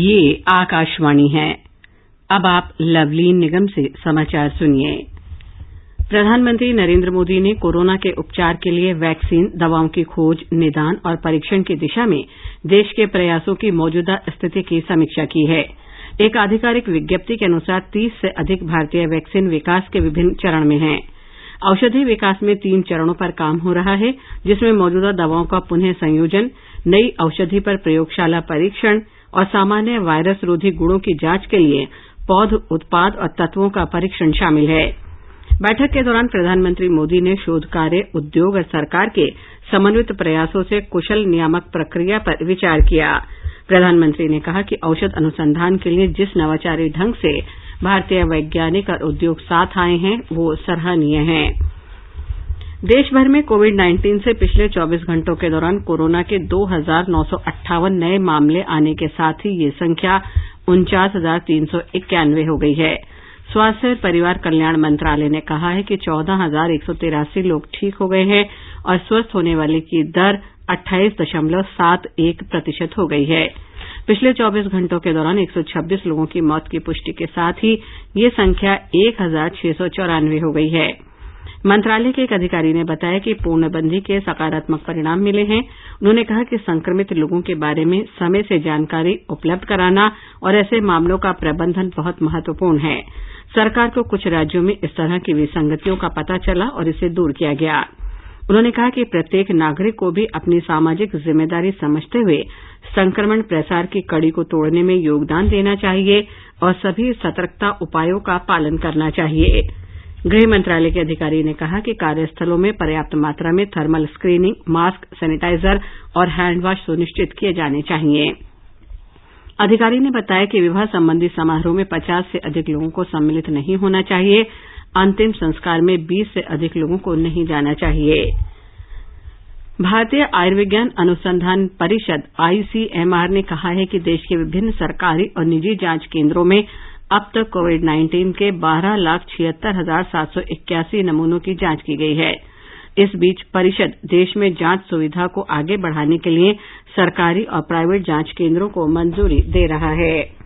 ये आकाशवाणी है। अब आप लवलीन निगम से समाचार सुनिए। प्रधानमंत्री नरेंद्र मोदी ने कोरोना के उपचार के लिए वैक्सीन, दवाओं की खोज, निदान और परीक्षण की दिशा में देश के प्रयासों की मौजूदा स्थिति की समीक्षा की है। एक आधिकारिक विज्ञप्ति के अनुसार 30 से अधिक भारतीय वैक्सीन विकास के विभिन्न चरण में हैं। औषधि विकास में 3 चरणों पर काम हो रहा है, जिसमें मौजूदा दवाओं का पुनः संयोजन, नई औषधि पर प्रयोगशाला परीक्षण और सामान्य वायरस रोधी गुणों की जांच के लिए पौध, उत्पाद और तत्वों का परीक्षण शामिल है। बैठक के दौरान प्रधानमंत्री मोदी ने शोध कार्य, उद्योग और सरकार के समन्वित प्रयासों से कुशल नियामक प्रक्रिया पर विचार किया। प्रधानमंत्री ने कहा कि औषध अनुसंधान के लिए जिस नवाचारी ढंग से भारतीय वैज्ञानिक और उद्योग साथ आए हैं, वो सराहनीय है। देश भर में कोविड-19 से पिछले 24 घंटों के दौरान कोरोना के 2,958 नए मामले आने के साथ ही ये संख्या 49,391 हो गई है। स्वास्थ्य और परिवार कल्याण मंत्रालय ने कहा है कि 14,183 लोग ठीक हो गए हैं और स्वस्थ होने वाले की दर 28.71% हो गई है। पिछले 24 घंटों के दौरान 126 लोगों की मौत की पुष्टि के साथ ही ये संख्या 1,694 हो गई है। मंत्रालय के एक अधिकारी ने बताया कि पूर्णबंदी के सकारात्मक परिणाम मिले हैं। उन्होंने कहा कि संक्रमित लोगों के बारे में समय से जानकारी उपलब्ध कराना और ऐसे मामलों का प्रबंधन बहुत महत्वपूर्ण है। सरकार को कुछ राज्यों में इस तरह की विसंगतियों का पता चला और इसे दूर किया गया। उन्होंने कहा कि प्रत्येक नागरिक को भी अपनी सामाजिक जिम्मेदारी समझते हुए संक्रमण प्रसार की कड़ी को तोड़ने में योगदान देना चाहिए और सभी सतर्कता उपायों का पालन करना चाहिए। गृह मंत्रालय के अधिकारी ने कहा कि कार्यस्थलों में पर्याप्त मात्रा में थर्मल स्क्रीनिंग, मास्क, सैनिटाइजर और हैंडवॉश सुनिश्चित किए जाने चाहिए। अधिकारी ने बताया कि विवाह संबंधी समारोह में 50 से अधिक लोगों को सम्मिलित नहीं होना चाहिए। अंतिम संस्कार में 20 से अधिक लोगों को नहीं जाना चाहिए। भारतीय आयुर्विज्ञान अनुसंधान परिषद ICMR ने कहा है कि देश के विभिन्न सरकारी और निजी जांच केंद्रों में अब तक कोविड-19 के 12,76,781 नमूनों की जांच की गई है। इस बीच परिषद देश में जांच सुविधा को आगे बढ़ाने के लिए सरकारी और प्राइवेट जांच केंद्रों को मंजूरी दे रहा है।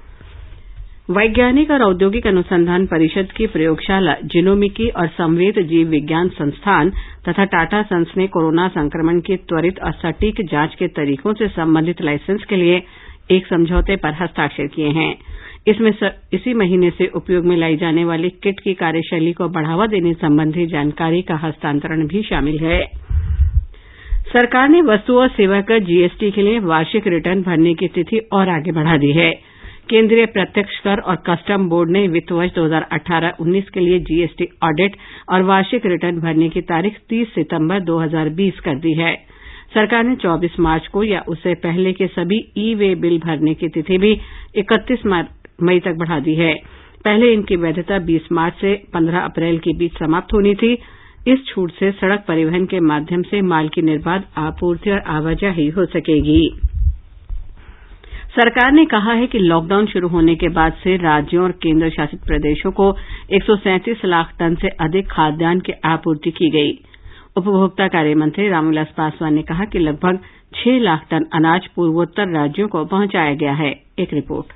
वैज्ञानिक और औद्योगिक अनुसंधान परिषद की प्रयोगशाला, जिनोमिकी और संवेद जीव विज्ञान संस्थान तथा टाटा सन्स ने कोरोना संक्रमण की त्वरित और सटीक जांच के तरीकों से संबंधित लाइसेंस के लिए एक समझौते पर हस्ताक्षर किए हैं। इसमें इसी महीने से उपयोग में लाई जाने वाली किट की कार्यशैली को बढ़ावा देने संबंधी जानकारी का हस्तांतरण भी शामिल है। सरकार ने वस्तु और सेवा कर GST के लिए वार्षिक रिटर्न भरने की तिथि और आगे बढ़ा दी है। केंद्रीय प्रत्यक्ष कर और कस्टम बोर्ड ने वित्त वर्ष 2018-19 के लिए GST ऑडिट और वार्षिक रिटर्न भरने की तारीख 30 सितंबर 2020 कर दी है। सरकार ने 24 मार्च को या उससे पहले के सभी ई-वे बिल भरने की तिथि भी 31 मई तक बढ़ा दी है। पहले इनकी वैधता 20 मार्च से 15 अप्रैल के बीच समाप्त होनी थी। इस छूट से सड़क परिवहन के माध्यम से माल की निर्बाध आपूर्ति और आवाजाही हो सकेगी। सरकार ने कहा है कि लॉकडाउन शुरू होने के बाद से राज्यों और केंद्र शासित प्रदेशों को 137 लाख टन से अधिक खाद्यान्न की आपूर्ति की गई। उपभोक्ता कार्य मंत्री रामविलास पासवान ने कहा कि लगभग 6 लाख टन अनाज पूर्वोत्तर राज्यों को पहुंचाया गया है। एक रिपोर्ट।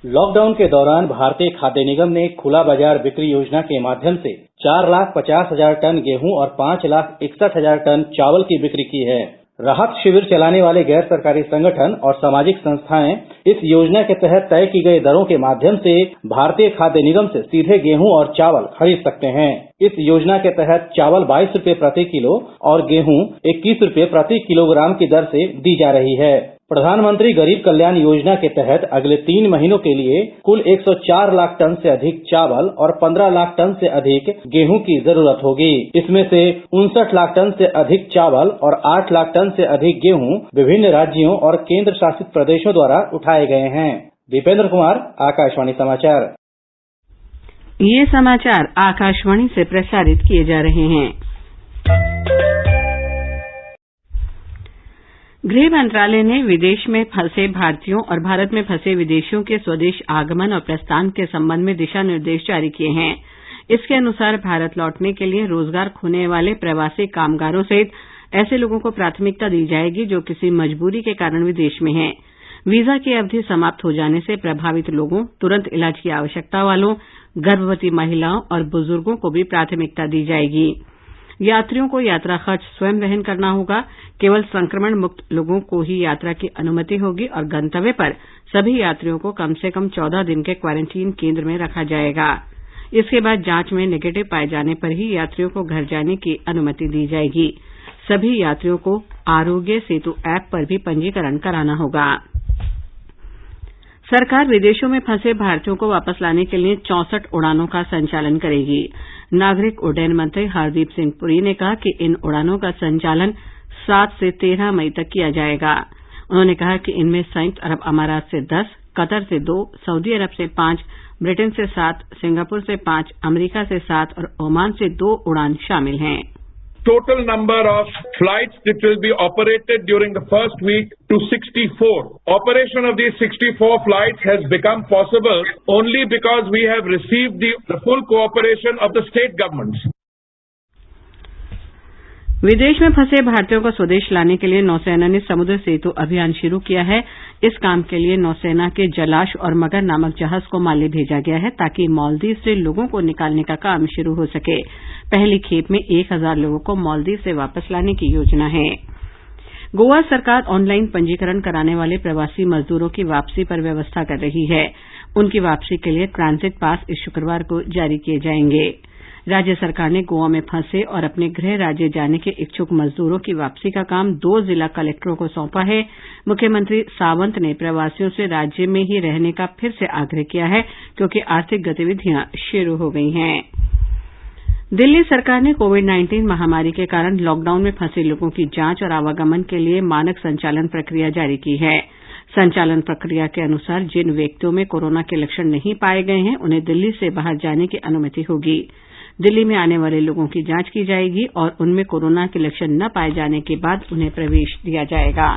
लॉकडाउन के दौरान भारतीय खाद्य निगम ने खुला बाजार बिक्री योजना के माध्यम से 4,50,000 टन गेहूं और 5,61,000 टन चावल की बिक्री की है। राहत शिविर चलाने वाले गैर सरकारी संगठन और सामाजिक संस्थाएं इस योजना के तहत तय की गई दरों के माध्यम से भारतीय खाद्य निगम से सीधे गेहूं और चावल खरीद सकते हैं। इस योजना के तहत चावल 22 रुपए प्रति किलो और गेहूं 21 रुपए प्रति किलोग्राम की दर से दी जा रही है। प्रधानमंत्री गरीब कल्याण योजना के तहत अगले 3 महीनों के लिए कुल 104 लाख टन से अधिक चावल और 15 लाख टन से अधिक गेहूं की जरूरत होगी। इसमें से 59 लाख टन से अधिक चावल और 8 लाख टन से अधिक गेहूं विभिन्न राज्यों और केंद्र शासित प्रदेशों द्वारा उठाए गए हैं। दीपेंद्र कुमार, आकाशवाणी समाचार। ये समाचार आकाशवाणी से प्रसारित किए जा रहे हैं। गृह मंत्रालय ने विदेश में फंसे भारतीयों और भारत में फंसे विदेशियों के स्वदेश आगमन और प्रस्थान के संबंध में दिशा निर्देश जारी किए हैं। इसके अनुसार भारत लौटने के लिए रोजगार खोने वाले प्रवासी कामगारों सहित ऐसे लोगों को प्राथमिकता दी जाएगी जो किसी मजबूरी के कारण विदेश में हैं। वीजा की अवधि समाप्त हो जाने से प्रभावित लोगों, तुरंत इलाज की आवश्यकता वालों, गर्भवती महिलाओं और बुजुर्गों को भी प्राथमिकता दी जाएगी। यात्रियों को यात्रा खर्च स्वयं वहन करना होगा। केवल संक्रमण मुक्त लोगों को ही यात्रा की अनुमति होगी और गंतव्य पर सभी यात्रियों को कम से कम 14 दिन के क्वारंटीन केंद्र में रखा जाएगा। इसके बाद जांच में नेगेटिव पाए जाने पर ही यात्रियों को घर जाने की अनुमति दी जाएगी। सभी यात्रियों को आरोग्य सेतु ऐप पर भी पंजीकरण कराना होगा। सरकार विदेशों में फंसे भारतीयों को वापस लाने के लिए 64 उड़ानों का संचालन करेगी। नागरिक उड्डयन मंत्री हरदीप सिंह पुरी ने कहा कि इन उड़ानों का संचालन 7 से 13 मई तक किया जाएगा। उन्होंने कहा कि इनमें संयुक्त अरब अमारात से 10, कतर से 2, सऊदी अरब से 5, ब्रिटेन से 7, सिंगापुर से 5, अमेरिका से 7 और ओमान से 2 उड़ान शामिल हैं। Total number of flights that will be operated during the first week to 64. Operation of these 64 flights has become possible only because we have received the full cooperation of the state governments. विदेश में फंसे भारतीयों को स्वदेश लाने के लिए नौसेना ने समुद्र सेतु अभियान शुरू किया है। इस काम के लिए नौसेना के जलाश और मगर नामक जहाज को माले भेजा गया है ताकि मालदीव से लोगों को निकालने का काम शुरू हो सके। पहली खेप में 1000 लोगों को मालदीव से वापस लाने की योजना है। गोवा सरकार ऑनलाइन पंजीकरण कराने वाले प्रवासी मजदूरों की वापसी पर व्यवस्था कर रही है। उनकी वापसी के लिए ट्रांजिट पास इस शुक्रवार को जारी किए जाएंगे। राज्य सरकार ने गोवा में फंसे और अपने गृह राज्य जाने के इच्छुक मजदूरों की वापसी का काम 2 जिला कलेक्टरों को सौंपा है। मुख्यमंत्री सावंत ने प्रवासियों से राज्य में ही रहने का फिर से आग्रह किया है क्योंकि आर्थिक गतिविधियां शुरू हो गई हैं। दिल्ली सरकार ने कोविड-19 महामारी के कारण लॉकडाउन में फंसे लोगों की जांच और आवागमन के लिए मानक संचालन प्रक्रिया जारी की है। संचालन प्रक्रिया के अनुसार जिन व्यक्तियों में कोरोना के लक्षण नहीं पाए गए हैं उन्हें दिल्ली से बाहर जाने की अनुमति होगी। दिल्ली में आने वाले लोगों की जांच की जाएगी और उनमें कोरोना के लक्षण न पाए जाने के बाद उन्हें प्रवेश दिया जाएगा।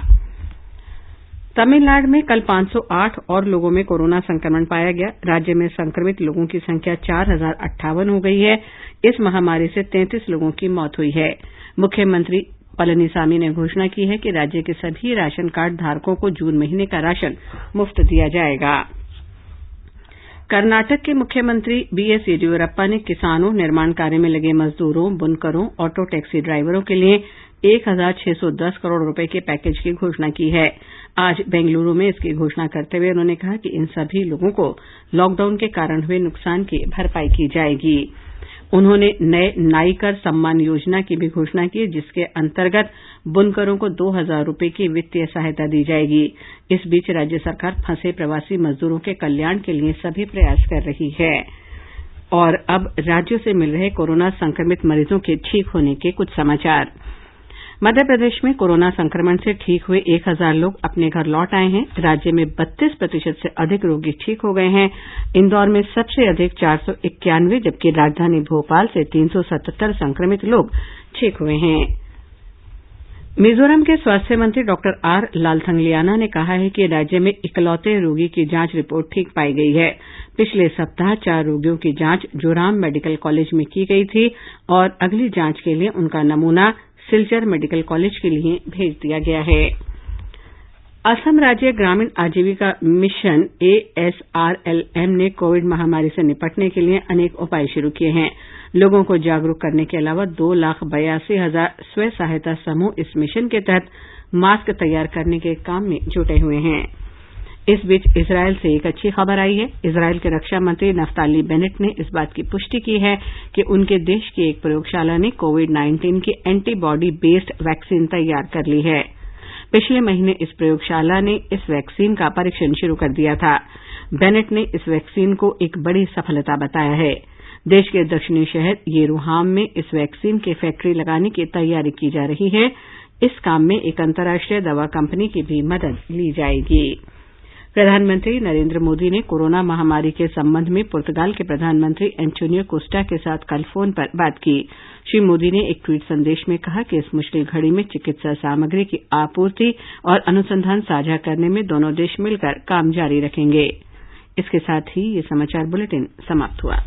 तमिलनाडु में कल 508 और लोगों में कोरोना संक्रमण पाया गया। राज्य में संक्रमित लोगों की संख्या 4058 हो गई है। इस महामारी से 33 लोगों की मौत हुई है। मुख्यमंत्री पलनीसामी ने घोषणा की है कि राज्य के सभी राशन कार्ड धारकों को जून महीने का राशन मुफ्त दिया जाएगा। कर्नाटक के मुख्यमंत्री बीएस येदियुरप्पा ने किसानों, निर्माण कार्य में लगे मजदूरों, बुनकरों, ऑटो टैक्सी ड्राइवरों के लिए 1610 करोड़ रुपए के पैकेज की घोषणा की है। आज बेंगलुरु में इसकी घोषणा करते हुए उन्होंने कहा कि इन सभी लोगों को लॉकडाउन के कारण हुए नुकसान की भरपाई की जाएगी। उन्होंने नए नाईकर सम्मान योजना की भी घोषणा की जिसके अंतर्गत बुनकरों को 2000 रुपए की वित्तीय सहायता दी जाएगी। इस बीच राज्य सरकार फंसे प्रवासी मजदूरों के कल्याण के लिए सभी प्रयास कर रही है। और अब राज्यों से मिल रहे कोरोना संक्रमित मरीजों के ठीक होने के कुछ समाचार। मध्य प्रदेश में कोरोना संक्रमण से ठीक हुए 1000 लोग अपने घर लौट आए हैं। राज्य में 32% से अधिक रोगी ठीक हो गए हैं। इंदौर में सबसे अधिक 491 जबकि राजधानी भोपाल से 377 संक्रमित लोग ठीक हुए हैं। मिजोरम के स्वास्थ्य मंत्री डॉक्टर आर लालथंगलियाना ने कहा है कि राज्य में इकलौते रोगी की जांच रिपोर्ट ठीक पाई गई है। पिछले सप्ताह 4 रोगियों की जांच जोराम मेडिकल कॉलेज में की गई थी और अगली जांच के लिए उनका नमूना सिलचर मेडिकल कॉलेज के लिए भेज दिया गया है। असम राज्य ग्रामीण आजीविका मिशन ASRLM ने कोविड महामारी से निपटने के लिए अनेक उपाय शुरू किए हैं। लोगों को जागरूक करने के अलावा 2,82,000 स्व सहायता समूह इस मिशन के तहत मास्क तैयार करने के काम में जुटे हुए हैं। इस बीच इजरायल से एक अच्छी खबर आई है। इजरायल के रक्षा मंत्री नफ्ताली बेनेट ने इस बात की पुष्टि की है कि उनके देश की एक प्रयोगशाला ने कोविड-19 की एंटीबॉडी बेस्ड वैक्सीन तैयार कर ली है। पिछले महीने इस प्रयोगशाला ने इस वैक्सीन का परीक्षण शुरू कर दिया था। बेनेट ने इस वैक्सीन को एक बड़ी सफलता बताया है। देश के दक्षिणी शहर येरुहाम में इस वैक्सीन की फैक्ट्री लगाने की तैयारी की जा रही है। इस काम में एक अंतर्राष्ट्रीय दवा कंपनी की भी मदद ली जाएगी। प्रधानमंत्री नरेंद्र मोदी ने कोरोना महामारी के संबंध में पुर्तगाल के प्रधानमंत्री एंटोनियो कोस्टा के साथ कल फोन पर बात की। श्री मोदी ने एक ट्वीट संदेश में कहा कि इस मुश्किल घड़ी में चिकित्सा सामग्री की आपूर्ति और अनुसंधान साझा करने में दोनों देश मिलकर काम जारी रखेंगे। इसके साथ ही ये समाचार बुलेटिन समाप्त हुआ।